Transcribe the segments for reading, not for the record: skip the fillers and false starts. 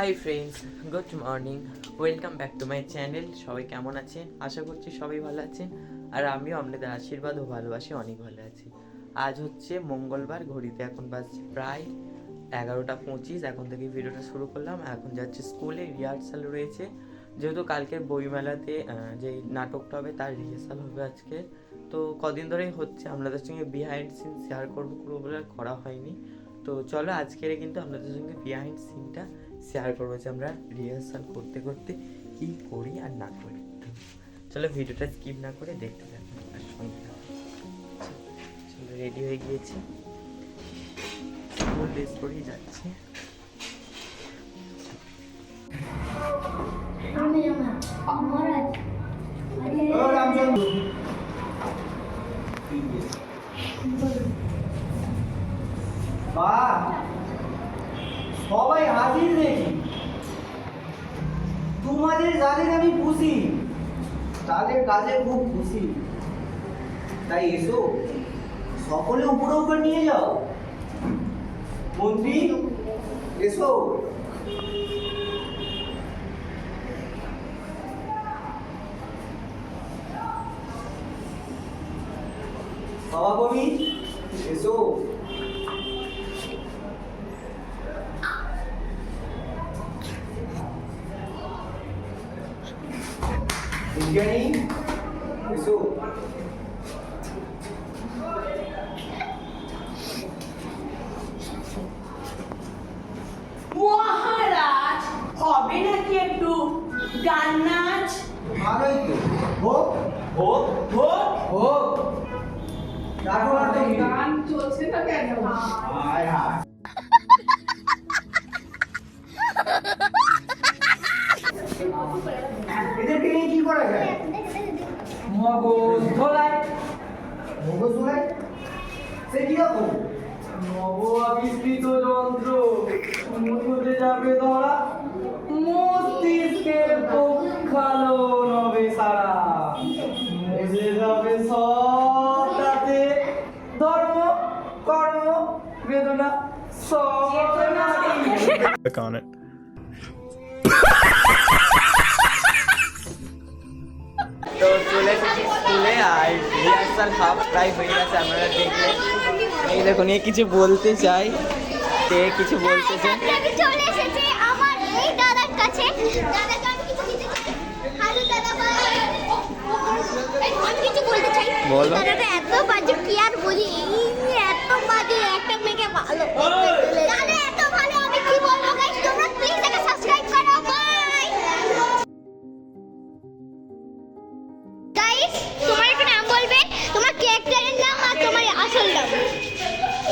Hi friends, good morning, welcome back to my channel. সবাই কেমন আছেন? আশা করছি সবাই ভালো আছেন, আর আমিও আপনাদের আশীর্বাদ ও ভালোবাসি অনেক ভালো আছি। আজ হচ্ছে মঙ্গলবার, ঘড়িতে এখন বাজছে প্রায় 11:25। এখন থেকে ভিডিওটা শুরু করলাম। এখন যাচ্ছে স্কুলে, রিহার্সাল রয়েছে, যেহেতু কালকের বইমেলাতে যে নাটকটা হবে তার রিহার্সাল হবে আজকে। তো কদিন ধরেই হচ্ছে, আপনাদের সঙ্গে বিহাইন্ড সিন শেয়ার করবো পুরো বলে করা হয়নি। তো চলো আজকের কিন্তু আপনাদের সঙ্গে বিহাইন্ড সিনটা শেয়ার করবো যে আমরা রিহার্সাল করতে করতে কী করি আর না করি। চলো ভিডিওটা স্কিপ না করে দেখতে থাকুন আর সঙ্গে চলো, রেডি হয়ে গিয়েছি, স্কুল ড্রেস পরেই যাচ্ছি। সবাই হাজির দেখি, তোমাদের যাদের আমি খুশি, তাদের কাজে খুব খুশি, তাই এসো সকলে উপরে উপরে নিয়ে যাও। মন্ত্রী এসো, সভাকবি এসো, বিজ্ঞানী এসো, মহারাজ হবে নাকি একটু গান নাচ? ভালোই তো, হোক হোক হোক হোক, ডাকো না তুমি। গান চলছে না কেন? হায় হায়, এদেরকে নিয়ে কি করা যায়? মগজ ধোলাই, মগজ ধোলাই? সে কি রকম? নব আবিষ্কৃত যন্ত্র মুখতে যাবে ধরা, মস্তিষ্কের পক্ষালো নবে সারা, মুছে যাবে সব তাতে ধর্ম কর্ম বেদনা সব Click on it. তো চলে এসেছি স্কুলে, আর রিহার্সাল হাফ প্রায় হয়ে গেছে। আপনারা দেখলে এই দেখুন, এ কিছু বলতে চাই, কে কিছু বলতে চাই। আমি চলে এসেছি আমার এই দাদার কাছে। দাদাকে আমি কিছু দিতে চাই। হ্যালো দাদা ভাই, আমি কিছু বলতে চাই। বলো। দাদাটা এত বাজে, কি আর বলি, এই এত বাজে, একটা মেয়েকে ভালো দাদা এত ভালো, আমি কি বলবো গাইস, তোমরা প্লিজ এটাকে সাবস্ক্রাইব করো। বাই গাইস, তোমার একটা নাম বলবে, তোমার ক্যারেক্টারের নাম আর তোমার আসল নাম।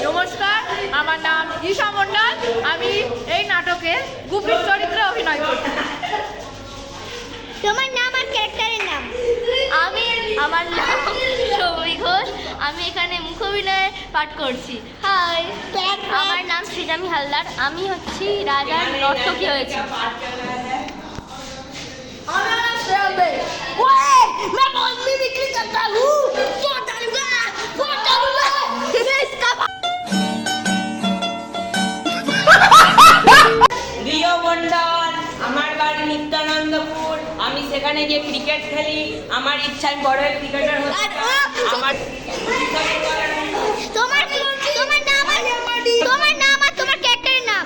নমস্কার, আমার নাম ঈশা মণ্ডল। আমি এই নাটকে গুপির চরিত্রে অভিনয় করছি। তোমার নাম আর ক্যারেক্টারের নাম? আমার নাম সৌমি ঘোষ। আমি এখানে মুখ অভিনয়ে পাঠ করছি। হাই, আমার নাম সৃজামি হালদার। আমি হচ্ছি রাজার নর্তকী হয়েছি। রিও মন্ডল, আমার বাড়ি নিত্যানন্দপুর। আমি সেখানে গিয়ে ক্রিকেট খেলি। আমার ইচ্ছা আমি বড় হয়ে ক্রিকেটার হতে চাই। আমার তোমার নাম আর তোমার ক্যারেক্টারের নাম?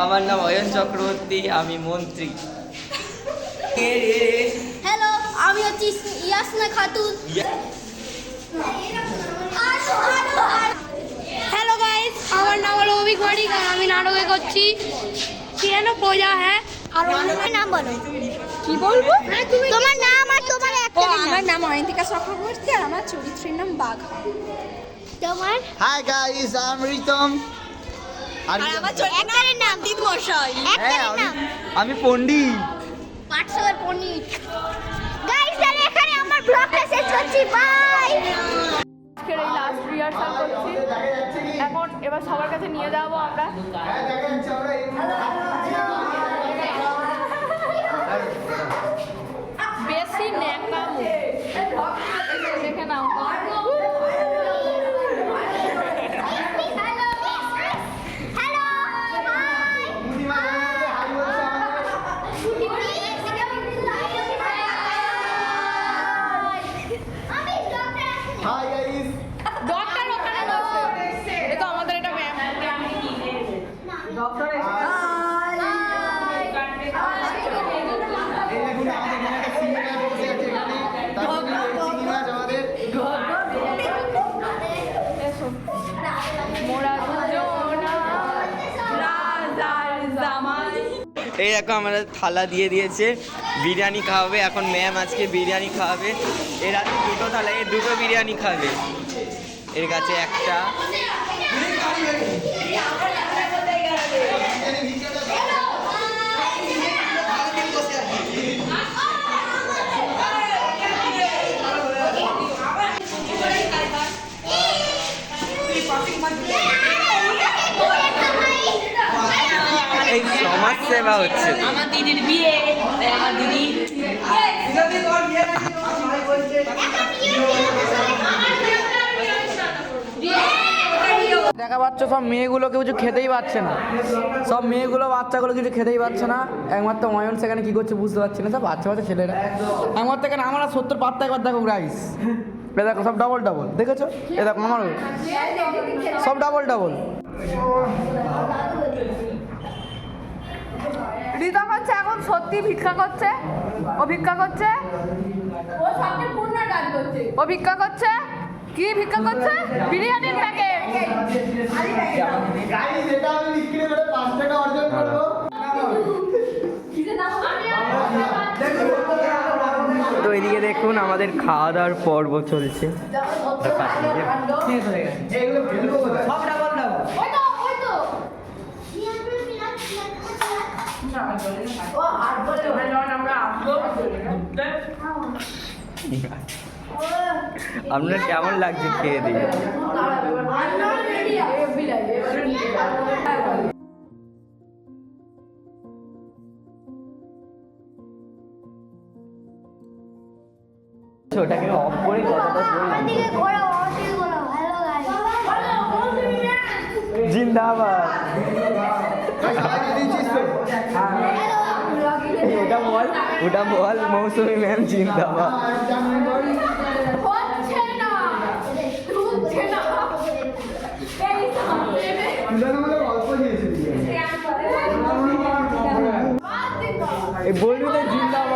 আমার নাম অয়ন চক্রবর্তী, আমি মন্ত্রী। হ্যালো, আমি হচ্ছি ইয়াসনা খাতুন। হ্যালো গাইস, আমার নাম হলো অভিক মারিক আর আমি নাটকে করছি কেন প্রজা। হ্যাঁ, আর তোমার নাম বলো। কি বলবো? তোমার নাম আর তোমার ক্যারেক্টারের নাম? আমার নাম অয়ন্তিকা চক্রবর্তী আর আমার চরিত্রের নাম বাঘ। তোমার Hi guys, I'm Ritam. ক্যারেক্টারের নাম? ক্যারেক্টারের নাম? আমি পণ্ডিত। পাঠশালার পণ্ডিত। গাইস, তাহলে এখানে আমার ব্লগটা শেষ করছি। বাই। আজকের এই লাস্ট রিহার্সাল করছি। এখন এবার সবার কাছে নিয়ে যাবো আমরা। বেশি ন্যাকামো দেখে নাও। Hello, high. এই দেখো আমাদের থালা দিয়ে দিয়েছে, বিরিয়ানি খাওয়াবে এখন ম্যাম, আজকে বিরিয়ানি খাওয়াবে। এর হাতে দুটো থালা, এর দুটো বিরিয়ানি খাবে, এর কাছে একটা। এই সমাজ সেবা হচ্ছে। আমার দিদির বিয়ে, তাই আমার দিদি দেখা পাচ্ছ সব মেয়েগুলো কেউ কিছু খেতেই পাচ্ছে না, সব মেয়েগুলো বাচ্চাগুলো কিছু খেতেই পাচ্ছে না। একমাত্র অয়ন সেখানে কি করছে বুঝতে পারছি না, সব বাচ্চা বাচ্চা ছেলেরা। একমাত্র এখানে আমার 70 পাত্তা, একবার দেখো রাইস, এ দেখো সব ডাবল ডাবল, দেখেছো? এ দেখো আমারও সব ডাবল ডাবল। রিতম হচ্ছে এখন সত্যি ভিক্ষা করছে, ও ভিক্ষা করছে, ও সবচেয়ে পূর্ণ কাজ করছে, ও ভিক্ষা করছে। কি ভিক্ষা করছে? বিরিয়ানির প্যাকেট। তো এদিকে দেখুন আমাদের খাওয়া দাওয়ার পর্ব চলছে। সব ডাবল ডাবল। আপনার কেমন লাগছে খেয়ে দিয়ে? ওটাকে অফ করে কথাটা বললাম। ওদিকে ঘোরাও, ওদিকে ঘোরাও। Hello guys. জিন্দাবাদ। ওটা বল, ওটা বল, মৌসুমী ম্যাম জিন্দাবাদ। হচ্ছে না, হচ্ছে না। এই বলবি তো জিন্দাবাদ।